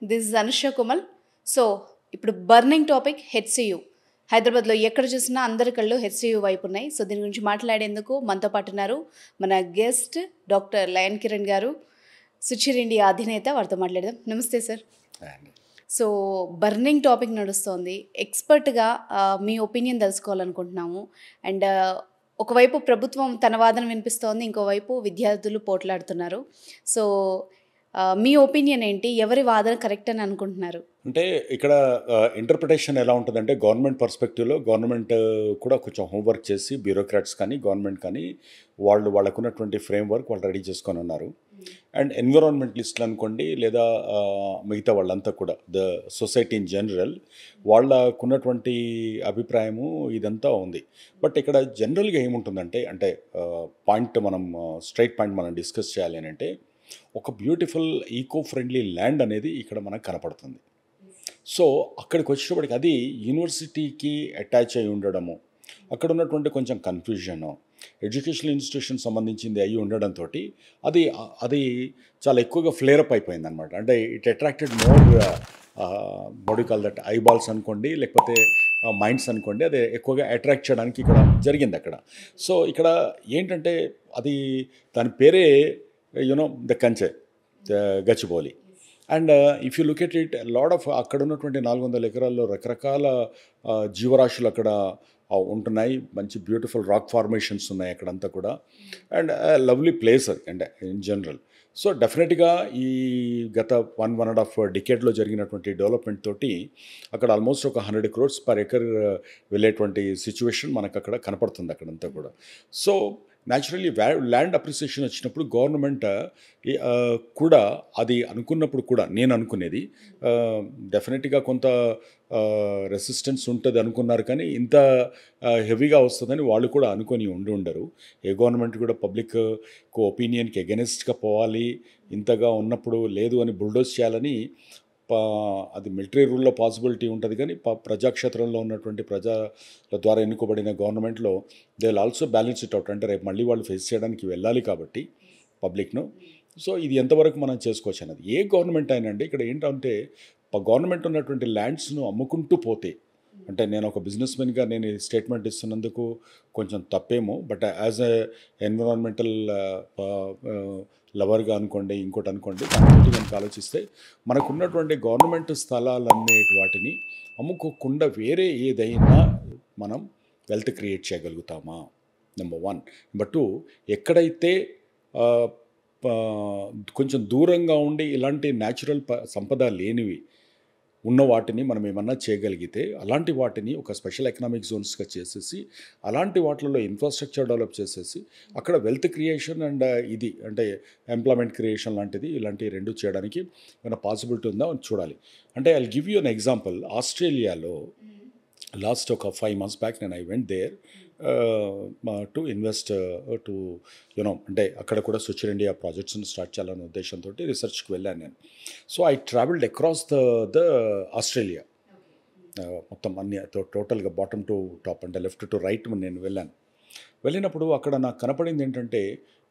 This is Anusha కుమల్. So ఇప్పుడు burning topic HCU. హైదరాబాద్లో ఎక్కడ చూసినా అందరి కళ్ళు హెచ్సియు వైపు ఉన్నాయి. సో దీని గురించి మాట్లాడేందుకు మనతో పాటు ఉన్నారు మన గెస్ట్ డాక్టర్ లయన్ కిరణ్ గారు, సుచిర్ ఇండియా అధినేత. వారితో మాట్లాడదాం. నమస్తే సార్. సో బర్నింగ్ టాపిక్ నడుస్తోంది. ఎక్స్పర్ట్గా మీ ఒపీనియన్ తెలుసుకోవాలనుకుంటున్నాము. అండ్ ఒకవైపు ప్రభుత్వం తన వాదన వినిపిస్తోంది, ఇంకోవైపు విద్యార్థులు పోట్లాడుతున్నారు. సో మీ ఒపీనియన్ ఏంటి? ఎవరి వాదన కరెక్ట్ అని అనుకుంటున్నారు? అంటే ఇక్కడ ఇంటర్ప్రిటేషన్ ఎలా ఉంటుందంటే, గవర్నమెంట్ పర్స్పెక్టివ్లో గవర్నమెంట్ కూడా కొంచెం హోంవర్క్ చేసి, బ్యూరోక్రాట్స్ కానీ గవర్నమెంట్ కానీ వాళ్ళకున్నటువంటి ఫ్రేమ్వర్క్ వాళ్ళు రెడీ చేసుకొని ఉన్నారు. అండ్ ఎన్విరాన్మెంటలిస్టులు అనుకోండి, లేదా మిగతా వాళ్ళంతా కూడా ద సొసైటీ ఇన్ జనరల్ వాళ్ళకున్నటువంటి అభిప్రాయము ఇదంతా ఉంది. బట్ ఇక్కడ జనరల్గా ఏముంటుందంటే, పాయింట్ మనం స్ట్రైట్ పాయింట్ మనం డిస్కస్ చేయాలి అని అంటే, ఒక బ్యూటిఫుల్ ఈకో ఫ్రెండ్లీ ల్యాండ్ అనేది ఇక్కడ మనకు కనపడుతుంది. సో అక్కడికి వచ్చేటప్పటికి అది యూనివర్సిటీకి అటాచ్ అయి ఉండడము, అక్కడ ఉన్నటువంటి కొంచెం కన్ఫ్యూజను, ఎడ్యుకేషనల్ ఇన్స్టిట్యూషన్ సంబంధించింది అయ్యి ఉండడంతో అది చాలా ఎక్కువగా ఫ్లేరప్ అయిపోయింది అనమాట. అంటే it attracted more call that eyeballs అనుకోండి, లేకపోతే మైండ్స్ అనుకోండి, అది ఎక్కువగా అట్రాక్ట్ చేయడానికి ఇక్కడ జరిగింది అక్కడ. సో ఇక్కడ ఏంటంటే, అది దాని పేరే ద కంచె, Gachibowli. And if you look at it, lot of అక్కడ ఉన్నటువంటి 400 ఎకరాల్లో రకరకాల జీవరాశులు అక్కడ ఉంటున్నాయి. మంచి బ్యూటిఫుల్ రాక్ ఫార్మేషన్స్ ఉన్నాయి అక్కడంతా కూడా. అండ్ లవ్లీ ప్లేస్ అది అంటే ఇన్ జనరల్. సో డెఫినెట్గా ఈ గత 1.5 డికేడ్లో జరిగినటువంటి డెవలప్మెంట్ తోటి అక్కడ ఆల్మోస్ట్ ఒక 100 crores పర్ ఎకర్ వెళ్ళేటువంటి సిచ్యువేషన్ మనకు అక్కడ కనపడుతుంది అక్కడంతా కూడా. సో న్యాచురల్లీ ల్యాండ్ అప్రిసియేషన్ వచ్చినప్పుడు గవర్నమెంట్ కూడా అది అనుకున్నప్పుడు కూడా, నేను అనుకునేది డెఫినెట్గా కొంత రెసిస్టెన్స్ ఉంటుంది అనుకున్నారు, కానీ ఇంత హెవీగా వస్తుందని వాళ్ళు కూడా అనుకొని ఉండరు. ఏ గవర్నమెంట్ కూడా పబ్లిక్ ఒపీనియన్కి ఎగెనిస్ట్గా పోవాలి, ఇంతగా ఉన్నప్పుడు లేదు అని బుల్డోజ్ చేయాలని అది మిలిటరీ రూల్లో పాసిబిలిటీ ఉంటుంది. కానీ ప్రజాక్షేత్రంలో ఉన్నటువంటి ప్రజల ద్వారా ఎన్నుకోబడిన గవర్నమెంట్లో they will also balance it out. అంటే రేపు మళ్ళీ వాళ్ళు ఫేస్ చేయడానికి వెళ్ళాలి కాబట్టి పబ్లిక్ను. సో ఇది ఎంతవరకు మనం చేసుకోవచ్చు అన్నది. ఏ గవర్నమెంట్ అయినా అండి, ఇక్కడ ఏంటంటే గవర్నమెంట్ ఉన్నటువంటి ల్యాండ్స్ను అమ్ముకుంటూ పోతే, అంటే నేను ఒక బిజినెస్ మెన్గా నేను ఈ స్టేట్మెంట్ ఇస్తున్నందుకు కొంచెం తప్పేమో, బట్ యాజ్ ఎ ఎన్విరాన్మెంటల్ లవర్గా అనుకోండి, ఇంకోటి అనుకోండి, దాన్ని కనుక ఆలోచిస్తే మనకున్నటువంటి గవర్నమెంట్ స్థలాలన్నిటి వాటిని అమ్ముకోకుండా వేరే ఏదైనా మనం వెల్త్ క్రియేట్ చేయగలుగుతామా? నెంబర్ 1. నెంబర్ 2, ఎక్కడైతే కొంచెం దూరంగా ఉండి ఇలాంటి న్యాచురల్ సంపద లేనివి ఉన్న వాటిని మనం ఏమన్నా చేయగలిగితే, అలాంటి వాటిని ఒక స్పెషల్ ఎకనామిక్ జోన్స్గా చేసేసి, అలాంటి వాటిల్లో ఇన్ఫ్రాస్ట్రక్చర్ డెవలప్ చేసేసి, అక్కడ వెల్త్ క్రియేషన్ అండ్ ఇది అంటే ఎంప్లాయ్మెంట్ క్రియేషన్ లాంటిది, ఇలాంటి రెండు చేయడానికి ఏమైనా పాసిబిలిటీ ఉందా అని చూడాలి. అంటే I will give you an example. ఆస్ట్రేలియాలో లాస్ట్ ఒక 5 months బ్యాక్ నేను I went there to invest to అంటే అక్కడ కూడా సుచిర్ ఇండియా ప్రాజెక్ట్స్ని స్టార్ట్ చేయాలనే ఉద్దేశంతో రీసెర్చ్కి వెళ్ళాను నేను. So I travelled across the Australia మొత్తం అన్ని టోటల్గా బాటమ్ టు టాప్ అంటే లెఫ్ట్ టు రైట్ నేను వెళ్ళినప్పుడు అక్కడ నాకు కనపడింది ఏంటంటే,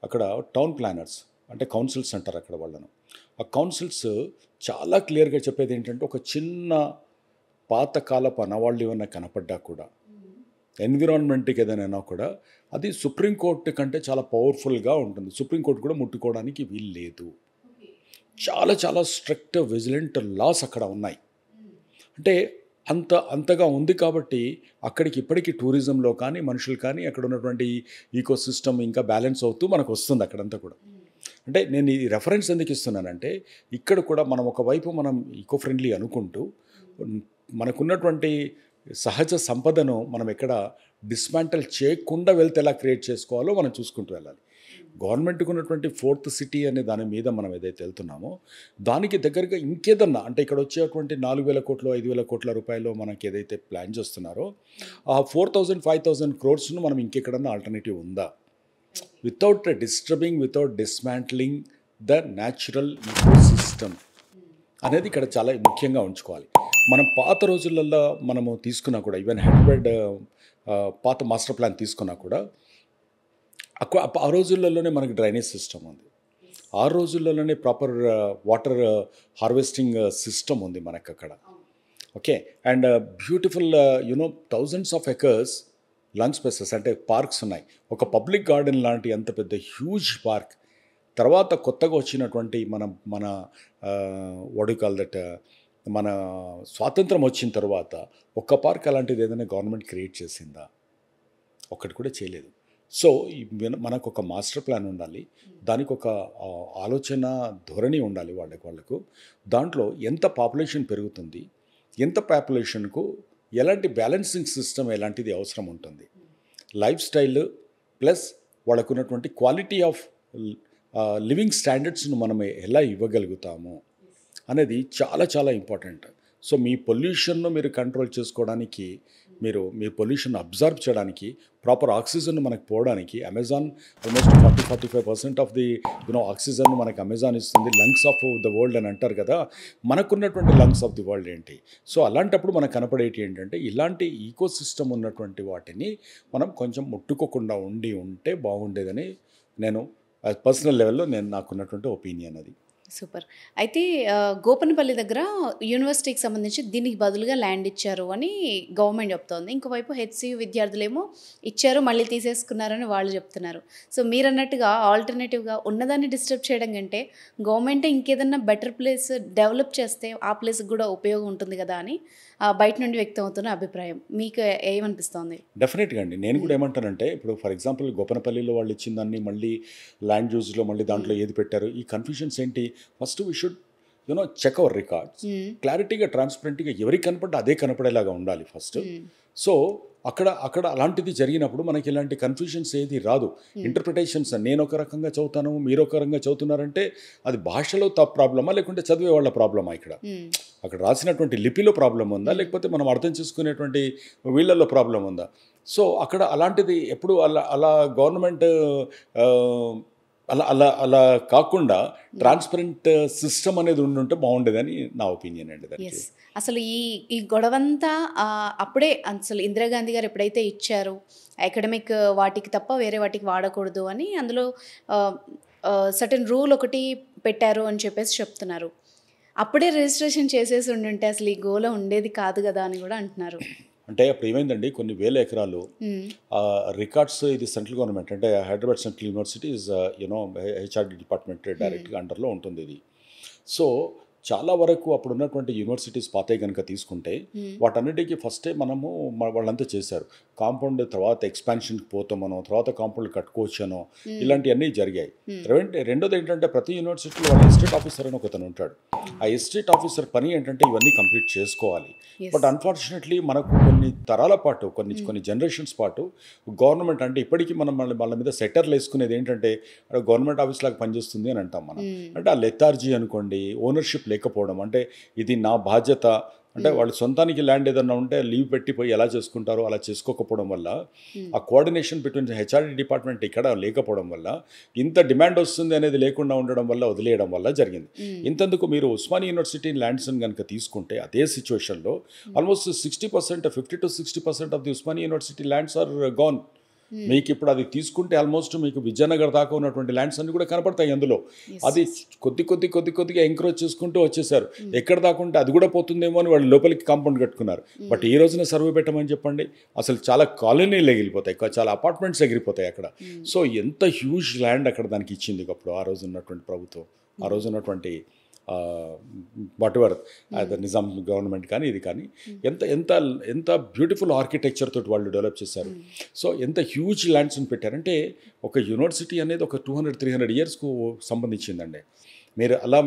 అక్కడ టౌన్ ప్లానర్స్ అంటే కౌన్సిల్స్ అంటారు అక్కడ వాళ్ళను. ఆ కౌన్సిల్స్ చాలా క్లియర్గా చెప్పేది ఏంటంటే, ఒక చిన్న పాతకాలపు అనవాళ్ళు ఏమన్నా కనపడ్డా కూడా, ఎన్విరాన్మెంట్కి ఏదైనా కూడా అది సుప్రీంకోర్టు కంటే చాలా పవర్ఫుల్గా ఉంటుంది. సుప్రీంకోర్టు కూడా ముట్టుకోవడానికి వీలు లేదు. చాలా చాలా స్ట్రిక్ట్ విజిలెంట్ లాస్ అక్కడ ఉన్నాయి. అంటే అంతగా ఉంది కాబట్టి అక్కడికి ఇప్పటికీ టూరిజంలో కానీ మనుషులు కానీ అక్కడ ఉన్నటువంటి ఈకో సిస్టమ్ ఇంకా బ్యాలెన్స్ అవుతూ మనకు వస్తుంది అక్కడంతా కూడా. అంటే నేను ఈ రెఫరెన్స్ ఎందుకు ఇస్తున్నానంటే, ఇక్కడ కూడా మనం ఒకవైపు మనం ఈకో ఫ్రెండ్లీ అనుకుంటూ మనకున్నటువంటి సహజ సంపదను మనం ఎక్కడ డిస్మాంటల్ చేయకుండా వెళ్తే ఎలా క్రియేట్ చేసుకోవాలో మనం చూసుకుంటూ వెళ్ళాలి. గవర్నమెంట్కి ఉన్నటువంటి 4th సిటీ అనే దాని మీద మనం ఏదైతే వెళ్తున్నామో, దానికి దగ్గరగా ఇంకేదన్నా అంటే ఇక్కడ వచ్చేటువంటి 4,000 కోట్లు 5,000 కోట్ల రూపాయలు మనకి ఏదైతే ప్లాన్ చేస్తున్నారో, ఆ 4,000-5,000 crores మనం ఇంకెక్కడన్నా ఆల్టర్నేటివ్ ఉందా, without disturbing, without dismantling the natural ecosystem అనేది ఇక్కడ చాలా ముఖ్యంగా ఉంచుకోవాలి. మనం పాత రోజులలో మనము తీసుకున్నా కూడా, ఈవెన్ హైదరాబాద్ పాత మాస్టర్ ప్లాన్ తీసుకున్నా కూడా, ఆ రోజులలోనే మనకి డ్రైనేజ్ సిస్టమ్ ఉంది. ఆ రోజుల్లోనే ప్రాపర్ వాటర్ హార్వెస్టింగ్ సిస్టమ్ ఉంది మనకు అక్కడ. Okay. And beautiful thousands of acres lung spaces అంటే పార్క్స్ ఉన్నాయి. ఒక పబ్లిక్ గార్డెన్ లాంటి అంత పెద్ద హ్యూజ్ పార్క్. తర్వాత కొత్తగా వచ్చినటువంటి మన మన వాట్ యు కాల్ దట్, మన స్వాతంత్రం వచ్చిన తర్వాత ఒక్క పార్క్ అలాంటిది ఏదైనా గవర్నమెంట్ క్రియేట్ చేసిందా? ఒక్కటి కూడా చేయలేదు. సో మనకు ఒక మాస్టర్ ప్లాన్ ఉండాలి, దానికి ఒక ఆలోచన ధోరణి ఉండాలి వాళ్ళకు. దాంట్లో ఎంత పాపులేషన్ పెరుగుతుంది, ఎంత పాపులేషన్కు ఎలాంటి బ్యాలెన్సింగ్ సిస్టమ్ ఎలాంటిది అవసరం ఉంటుంది, లైఫ్ స్టైల్ ప్లస్ వాళ్ళకు ఉన్నటువంటి క్వాలిటీ ఆఫ్ లివింగ్ స్టాండర్డ్స్ను మనం ఎలా ఇవ్వగలుగుతాము అనేది చాలా చాలా ఇంపార్టెంట్. సో మీ పొల్యూషన్ను మీరు కంట్రోల్ చేసుకోవడానికి, మీ పొల్యూషన్ అబ్జర్వ్ చేయడానికి, ప్రాపర్ ఆక్సిజన్ మనకు పోవడానికి Amazon almost 40-45% of the oxygen మనకు అమెజాన్ ఇస్తుంది. లంగ్స్ ఆఫ్ ద వరల్డ్ అని అంటారు కదా, మనకున్నటువంటి లంగ్స్ ఆఫ్ ది వరల్డ్ ఏంటి? సో అలాంటప్పుడు మనకు కనపడేటి ఏంటంటే ఇలాంటి ఈకో సిస్టమ్ ఉన్నటువంటి వాటిని మనం కొంచెం ముట్టుకోకుండా ఉంటే బాగుండేదని నేను పర్సనల్ లెవెల్లో నాకున్నటువంటి ఒపీనియన్ అది. సూపర్. అయితే గోపనపల్లి దగ్గర యూనివర్సిటీకి సంబంధించి దీనికి బదులుగా ల్యాండ్ ఇచ్చారు అని గవర్నమెంట్ చెప్తోంది. ఇంకోవైపు హెచ్సియు విద్యార్థులేమో ఇచ్చారు మళ్ళీ తీసేసుకున్నారని వాళ్ళు చెప్తున్నారు. సో మీరు అన్నట్టుగా ఆల్టర్నేటివ్గా ఉన్నదాన్ని డిస్టర్బ్ చేయడం కంటే గవర్నమెంటే ఇంకేదన్నా బెటర్ ప్లేస్ డెవలప్ చేస్తే ఆ ప్లేస్కి కూడా ఉపయోగం ఉంటుంది కదా అని బయట నుండి వ్యక్తం అవుతున్న అభిప్రాయం. మీకు ఏమనిపిస్తోంది? డెఫినెట్గా అండి. నేను కూడా ఏమంటానంటే ఇప్పుడు ఫర్ ఎగ్జాంపుల్ గోపనపల్లిలో వాళ్ళు ఇచ్చిన దాన్ని మళ్ళీ ల్యాండ్ యూజ్లో మళ్ళీ దాంట్లో ఏది పెట్టారు, ఈ కన్ఫ్యూజన్స్ ఏంటి? First we should check our records. క్లారిటీగా ట్రాన్స్పరెంట్గా ఎవరికి కనపడ్డా అదే కనపడేలాగా ఉండాలి ఫస్ట్. సో అక్కడ అలాంటిది జరిగినప్పుడు మనకి ఇలాంటి కన్ఫ్యూజన్స్ ఏది రాదు. ఇంటర్ప్రిటేషన్స్ నేను ఒక రకంగా చదువుతాను, మీరు ఒక రకంగా చదువుతున్నారంటే అది భాషలో ప్రాబ్లమా లేకుంటే చదివే వాళ్ళ ప్రాబ్లమా? అక్కడ రాసినటువంటి లిపిలో ప్రాబ్లం ఉందా లేకపోతే మనం అర్థం చేసుకునేటువంటి వీళ్ళల్లో ప్రాబ్లం ఉందా? సో అక్కడ అలాంటిది ఎప్పుడు అలా గవర్నమెంట్ అలా కాకుండా ట్రాన్స్పరెంట్ సిస్టమ్ అనేది ఉండుంటే బాగుండేదని నా ఒపీనియన్ అండి దానికి. అసలు ఈ గొడవంతా అప్పుడే అసలు ఇందిరాగాంధీ గారు ఎప్పుడైతే ఇచ్చారు అకాడమిక్ వాటికి తప్ప వేరే వాటికి వాడకూడదు అని అందులో సర్టెన్ రూల్ ఒకటి పెట్టారు అని చెప్పేసి చెప్తున్నారు. అప్పుడే రిజిస్ట్రేషన్ చేసేసి ఉండుంటే అసలు ఈ గోల ఉండేది కాదు కదా అని కూడా అంటున్నారు. అంటే అప్పుడు ఏమైందండి, కొన్ని వేల ఎకరాలు రికార్డ్స్, ఇది సెంట్రల్ గవర్నమెంట్ అంటే Hyderabad central university is HRD department డైరెక్ట్గా అండర్లో ఉంటుంది ఇది. సో చాలా వరకు అప్పుడు ఉన్నటువంటి యూనివర్సిటీస్ పాతవి కనుక తీసుకుంటే వాటన్నిటికీ ఫస్టే మనము వాళ్ళంతా చేశారు. కాంపౌండ్ తర్వాత ఎక్స్పాన్షన్కి పోతామనో, తర్వాత కాంపౌండ్ కట్టుకోవచ్చనో, ఇలాంటివన్నీ జరిగాయి. రెండోది ఏంటంటే ప్రతి యూనివర్సిటీలో వాళ్ళ ఎస్టేట్ ఆఫీసర్ అని ఒకతను ఉంటాడు. ఆ ఎస్టేట్ ఆఫీసర్ పని ఏంటంటే ఇవన్నీ కంప్లీట్ చేసుకోవాలి. బట్ అన్ఫార్చునేట్లీ మనకు కొన్ని తరాల పాటు కొన్ని జనరేషన్స్ పాటు గవర్నమెంట్ అంటే ఇప్పటికీ మనం వాళ్ళ మీద సెటర్లు వేసుకునేది ఏంటంటే గవర్నమెంట్ ఆఫీస్ లాగా పనిచేస్తుంది అని అంటాం మనం. అంటే ఆ లెథార్జీ అనుకోండి, ఓనర్షిప్ లేకపోవడం, అంటే ఇది నా బాధ్యత అంటే వాళ్ళు సొంతానికి ల్యాండ్ ఏదన్నా ఉంటే లీవ్ పెట్టిపోయి ఎలా చేసుకుంటారో అలా చేసుకోకపోవడం వల్ల, ఆ కోఆర్డినేషన్ బిట్వీన్ హెచ్ఆర్డి డిపార్ట్మెంట్ ఇక్కడ లేకపోవడం వల్ల, ఇంత డిమాండ్ వస్తుంది అనేది లేకుండా ఉండడం వల్ల, వదిలేయడం వల్ల జరిగింది. ఇంతెందుకు మీరు ఉస్మానియా యూనివర్సిటీ ల్యాండ్స్ని కనుక తీసుకుంటే అదే సిచ్యువేషన్లో almost 50% to 60% of the Osmania university lands are gone. మీకు ఇప్పుడు అది తీసుకుంటే ఆల్మోస్ట్ మీకు విజయనగర్ దాకా ఉన్నటువంటి ల్యాండ్స్ అన్ని కూడా కనపడతాయి అందులో. అది కొద్దిగా ఎంక్రోచ్ చేసుకుంటూ వచ్చేసారు. ఎక్కడ దాకా ఉంటే అది కూడా పోతుందేమో అని వాళ్ళు లోపలికి కాంపౌండ్ కట్టుకున్నారు. బట్ ఈ రోజున సర్వే పెట్టమని చెప్పండి, అసలు చాలా కాలనీలు ఎగిరిపోతాయి, చాలా అపార్ట్మెంట్స్ ఎగిరిపోతాయి అక్కడ. సో ఎంత హ్యూజ్ ల్యాండ్ అక్కడ దానికి ఇచ్చింది అప్పుడు ఆ రోజు ఉన్నటువంటి ప్రభుత్వం, ఆ రోజు ఉన్నటువంటి వాటెవర్ నిజాం గవర్నమెంట్ కానీ ఇది కానీ ఎంత ఎంత ఎంత బ్యూటిఫుల్ ఆర్కిటెక్చర్ తోటి వాళ్ళు డెవలప్ చేశారు. సో ఎంత హ్యూజ్ ల్యాండ్స్ని పెట్టారంటే ఒక యూనివర్సిటీ అనేది ఒక 200-300 ఇయర్స్కు సంబంధించిందండి.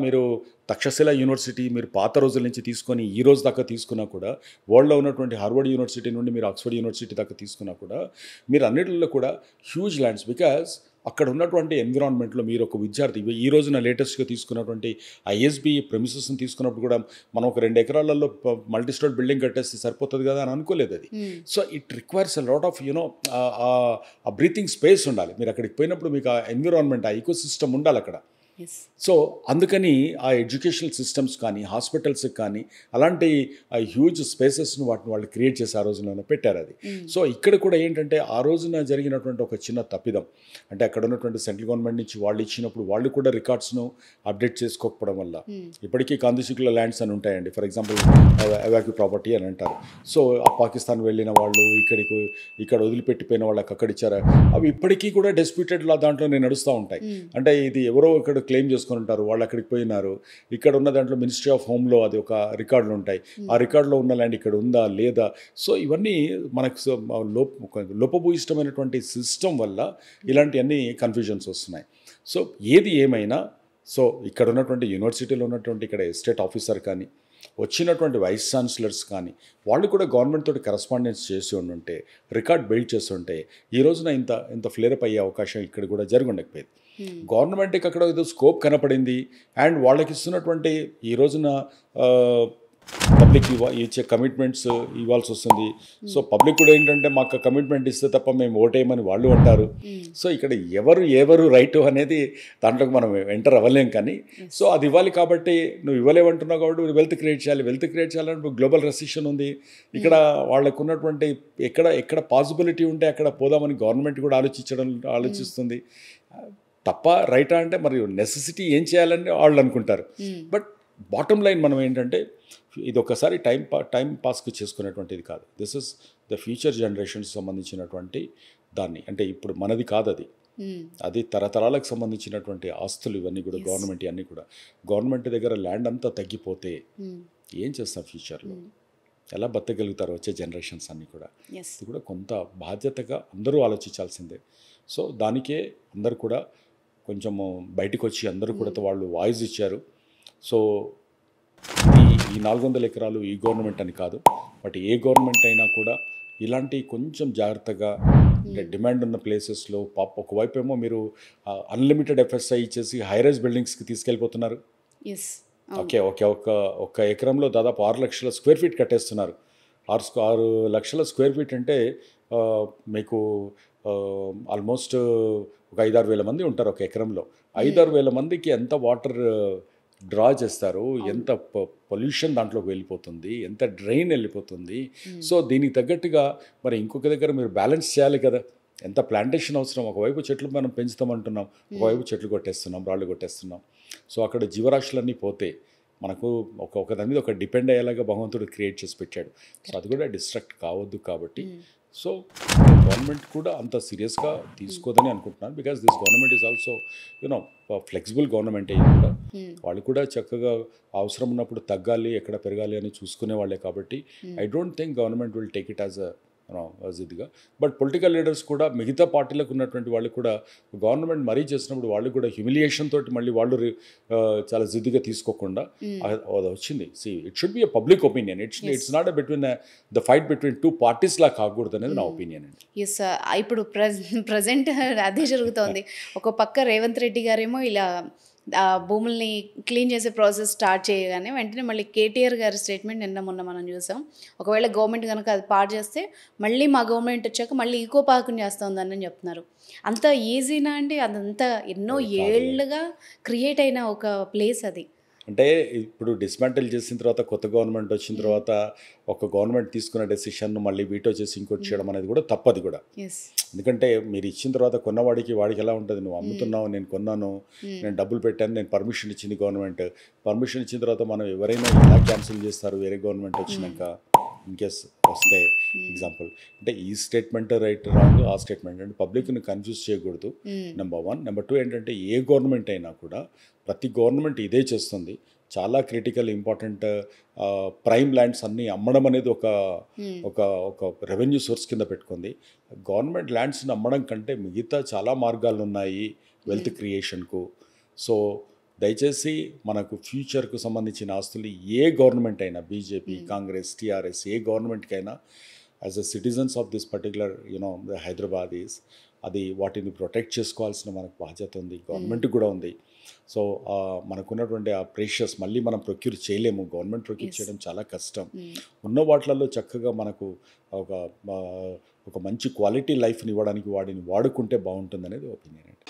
మీరు తక్షశిల యూనివర్సిటీ మీరు పాత రోజుల నుంచి తీసుకొని ఈ రోజు దాకా తీసుకున్నా కూడా, వరల్డ్లో ఉన్నటువంటి హార్వర్డ్ యూనివర్సిటీ నుండి మీరు ఆక్స్ఫర్డ్ యూనివర్సిటీ దాకా తీసుకున్నా కూడా మీరు అన్నిటిలో కూడా హ్యూజ్ ల్యాండ్స్. బికాజ్ అక్కడ ఉన్నటువంటి ఎన్విరాన్మెంట్లో మీరు ఒక విద్యార్థి ఈ రోజున లేటెస్ట్గా తీసుకున్నటువంటి ఐఎస్బి ప్రెమిసెస్ని తీసుకున్నప్పుడు కూడా మనం ఒక 2 ఎకరాలలో మల్టీ స్టోరీ బిల్డింగ్ కట్టేస్తే సరిపోతుంది కదా అని అనుకోలేదు అది. So it requires a lot of ఆ బ్రీతింగ్ స్పేస్ ఉండాలి. మీరు అక్కడికి పోయినప్పుడు మీకు ఆ ఎన్విరాన్మెంట్, ఆ ఈకో సిస్టమ్ ఉండాలి అక్కడ. ఎస్. సో అందుకని ఆ ఎడ్యుకేషనల్ సిస్టమ్స్ కానీ హాస్పిటల్స్కి కానీ అలాంటి హ్యూజ్ స్పేసెస్ను వాటిని వాళ్ళు క్రియేట్ చేసి ఆ రోజున పెట్టారు అది. సో ఇక్కడ కూడా ఏంటంటే ఆ రోజున జరిగినటువంటి ఒక చిన్న తప్పిదం అంటే అక్కడ ఉన్నటువంటి సెంట్రల్ గవర్నమెంట్ నుంచి వాళ్ళు ఇచ్చినప్పుడు వాళ్ళు కూడా రికార్డ్స్ను అప్డేట్ చేసుకోకపోవడం వల్ల ఇప్పటికీ కాందిశికుల ల్యాండ్స్ అని ఉంటాయండి. ఫర్ ఎగ్జాంపుల్ ఎవాక్యూ ప్రాపర్టీ అని అంటారు. సో ఆ పాకిస్తాన్ వెళ్ళిన వాళ్ళు ఇక్కడ వదిలిపెట్టిపోయిన వాళ్ళకి అక్కడ ఇచ్చారు. అవి ఇప్పటికీ కూడా డిస్ప్యూటెడ్ దాంట్లోనే నడుస్తూ ఉంటాయి. అంటే ఇది ఎవరో ఇక్కడ క్లెయిమ్ చేసుకుని ఉంటారు, వాళ్ళు అక్కడికి పోయినారు. ఇక్కడ ఉన్న దాంట్లో మినిస్ట్రీ ఆఫ్ హోమ్లో అది ఒక రికార్డులు ఉంటాయి. ఆ రికార్డులో ఉన్న ల్యాండ్ ఇక్కడ ఉందా లేదా. సో ఇవన్నీ మనకు లోపభూయిష్టమైనటువంటి సిస్టమ్ వల్ల ఇలాంటివన్నీ కన్ఫ్యూజన్స్ వస్తున్నాయి. సో ఏది ఏమైనా సో ఇక్కడ ఉన్నటువంటి యూనివర్సిటీలో ఉన్నటువంటి ఇక్కడ ఎస్టేట్ ఆఫీసర్ కానీ వచ్చినటువంటి వైస్ ఛాన్సలర్స్ కానీ వాళ్ళు కూడా గవర్నమెంట్ తోటి కరస్పాండెన్స్ చేసి ఉండుంటే రికార్డ్ బిల్డ్ చేసి ఉంటే ఈ రోజున ఇంత ఫ్లేరప్ అయ్యే అవకాశం ఇక్కడ కూడా జరిగి ఉండకపోయేది. గవర్నమెంట్కి అక్కడ ఏదో స్కోప్ కనపడింది అండ్ వాళ్ళకి ఇస్తున్నటువంటి ఈ రోజున పబ్లిక్ ఇచ్చే కమిట్మెంట్స్ ఇవ్వాల్సి వస్తుంది. సో పబ్లిక్ కూడా ఏంటంటే మాకు కమిట్మెంట్ ఇస్తే తప్ప మేము ఓటేయమని వాళ్ళు అంటారు. సో ఇక్కడ ఎవరు రైట్ అనేది దాంట్లోకి మనం ఎంటర్ అవ్వలేం. కానీ సో అది ఇవ్వాలి కాబట్టి నువ్వు ఇవ్వలేమంటున్నావు కాబట్టి వెల్త్ క్రియేట్ చేయాలంటే గ్లోబల్ రెసిషన్ ఉంది. ఇక్కడ వాళ్ళకు ఉన్నటువంటి ఎక్కడ పాసిబిలిటీ ఉంటే అక్కడ పోదామని గవర్నమెంట్ కూడా ఆలోచిస్తుంది. తప్ప రైటా అంటే మరి నెసెసిటీ ఏం చేయాలని వాళ్ళు అనుకుంటారు. బట్ బాటమ్ లైన్ మనం ఏంటంటే ఇది ఒకసారి టైం పాస్కి చేసుకునేటువంటిది కాదు. This is the future generations సంబంధించినటువంటి దాన్ని అంటే ఇప్పుడు మనది కాదు అది తరతరాలకు సంబంధించినటువంటి ఆస్తులు ఇవన్నీ కూడా గవర్నమెంట్ అన్నీ కూడా గవర్నమెంట్ దగ్గర ల్యాండ్ అంతా తగ్గిపోతే ఏం చేస్తాం ఫ్యూచర్లో, ఎలా బతకగలుగుతారు వచ్చే జనరేషన్స్ అన్నీ కూడా. ఇది కూడా కొంత బాధ్యతగా అందరూ ఆలోచించాల్సిందే. సో దానికే అందరూ కూడా కొంచెము బయటకు వచ్చి అందరూ కూడా వాళ్ళు వాయిస్ ఇచ్చారు. సో ఈ 400 ఎకరాలు ఈ గవర్నమెంట్ అని కాదు, బట్ ఏ గవర్నమెంట్ అయినా కూడా ఇలాంటి కొంచెం జాగ్రత్తగా అంటే డిమాండ్ ఉన్న ప్లేసెస్లో ఒకవైపు ఏమో మీరు అన్లిమిటెడ్ ఎఫ్ఎస్ఐ ఇచ్చేసి హైరైజ్ బిల్డింగ్స్కి తీసుకెళ్ళిపోతున్నారు. ఓకే ఒక ఎకరంలో దాదాపు 6 లక్షల స్క్వేర్ ఫీట్ కట్టేస్తున్నారు. 6 లక్షల స్క్వేర్ ఫీట్ అంటే మీకు ఆల్మోస్ట్ ఒక 5-6 వేల మంది ఉంటారు ఒక ఎకరంలో. 5-6 వేల మందికి ఎంత వాటర్ డ్రా చేస్తారు, ఎంత పొల్యూషన్ దాంట్లోకి వెళ్ళిపోతుంది, ఎంత డ్రైన్ వెళ్ళిపోతుంది. సో దీనికి తగ్గట్టుగా మరి ఇంకొక దగ్గర మీరు బ్యాలెన్స్ చేయాలి కదా. ఎంత ప్లాంటేషన్ అవసరం. ఒకవైపు చెట్లు మనం పెంచుతామంటున్నాం, ఒకవైపు చెట్లు కొట్టేస్తున్నాం, రాళ్ళు కొట్టేస్తున్నాం. సో అక్కడ జీవరాశులన్నీ పోతే మనకు ఒక దాని మీద ఒక డిపెండ్ అయ్యేలాగా భగవంతుడు క్రియేట్ చేసి పెట్టాడు. సో అది కూడా డిస్ట్రాక్ట్ కావద్దు. కాబట్టి సో గవర్నమెంట్ కూడా అంత సీరియస్గా తీసుకోదని అనుకుంటున్నాను. Because this government is also flexible government అయ్యి కూడా వాళ్ళు కూడా చక్కగా అవసరం ఉన్నప్పుడు తగ్గాలి ఎక్కడ పెరగాలి అని చూసుకునే వాళ్ళే. కాబట్టి I don't think government will take it as ఇదిగా. బట్ పొలిటికల్ లీడర్స్ కూడా మిగతా పార్టీలకు ఉన్నటువంటి వాళ్ళు కూడా గవర్నమెంట్ మరీ చేసినప్పుడు వాళ్ళు కూడా హ్యూమిలియేషన్ తోటి మళ్ళీ వాళ్ళు చాలా జిద్దుగా తీసుకోకుండా అది వచ్చింది. It should be a public opinion. It's not between the fight between 2 parties లా కాకూడదు అనేది నా ఒపీనియన్ అండి. ఎస్, ఇప్పుడు ప్రజెంట్ అదే జరుగుతోంది. ఒక పక్క రేవంత్ రెడ్డి గారేమో ఇలా భూముల్ని క్లీన్ చేసే ప్రాసెస్ స్టార్ట్ చేయగానే వెంటనే మళ్ళీ కేటీఆర్ గారి స్టేట్మెంట్ మొన్న మనం చూసాం. ఒకవేళ గవర్నమెంట్ కనుక అది పాడు చేస్తే మళ్ళీ మా గవర్నమెంట్ వచ్చాక మళ్ళీ ఈకో పార్కుని చేస్తుందని చెప్తున్నారు. అంత ఈజీనా అండి? అదంతా ఎన్నో ఏళ్ళుగా క్రియేట్ అయిన ఒక ప్లేస్ అది. అంటే ఇప్పుడు డిస్మాంటిల్ చేసిన తర్వాత కొత్త గవర్నమెంట్ వచ్చిన తర్వాత ఒక గవర్నమెంట్ తీసుకున్న డెసిషన్ మళ్ళీ వీటో చేసి ఇంకోటి చేయడం అనేది కూడా తప్పది కూడా. ఎందుకంటే మీరు ఇచ్చిన తర్వాత కొన్నవాడికి ఎలా ఉంటుంది, నువ్వు అమ్ముతున్నావు, నేను కొన్నాను, నేను డబ్బులు పెట్టాను, నేను పర్మిషన్ ఇచ్చింది గవర్నమెంట్. పర్మిషన్ ఇచ్చిన తర్వాత మనం ఎవరైనా ఎలా క్యాన్సిల్ చేస్తారు వేరే గవర్నమెంట్ వచ్చినాక ఇన్ కేస్ వస్తే. ఎగ్జాంపుల్ అంటే ఈ స్టేట్మెంట్ రైట్ రాంగ్, ఆ స్టేట్మెంట్ అంటే పబ్లిక్ని కన్ఫ్యూజ్ చేయకూడదు. నెంబర్ 1. నెంబర్ 2 ఏంటంటే ఏ గవర్నమెంట్ అయినా కూడా ప్రతి గవర్నమెంట్ ఇదే చేస్తుంది. చాలా క్రిటికల్ ఇంపార్టెంట్ ప్రైమ్ ల్యాండ్స్ అన్నీ అమ్మడం అనేది ఒక రెవెన్యూ సోర్స్ కింద పెట్టుకుంది. గవర్నమెంట్ ల్యాండ్స్ని అమ్మడం కంటే మిగతా చాలా మార్గాలు ఉన్నాయి వెల్త్ క్రియేషన్కు. సో దయచేసి మనకు ఫ్యూచర్కు సంబంధించిన ఆస్తులు ఏ గవర్నమెంట్ అయినా, బీజేపీ, కాంగ్రెస్, టీఆర్ఎస్, ఏ గవర్నమెంట్కైనా as a citizens of this particular the Hyderabad is అది వాటిని ప్రొటెక్ట్ చేసుకోవాల్సిన మనకు బాధ్యత ఉంది, గవర్నమెంట్కి కూడా ఉంది. సో మనకున్నటువంటి ఆ ప్రెషియస్ మళ్ళీ మనం ప్రొక్యూర్ చేయలేము. గవర్నమెంట్ ప్రొక్యూర్ చేయడం చాలా కష్టం. ఉన్న వాటిలలో చక్కగా మనకు ఒక మంచి క్వాలిటీ లైఫ్ని ఇవ్వడానికి వాడిని వాడుకుంటే బాగుంటుంది అనేది ఒపీనియన్ అండి.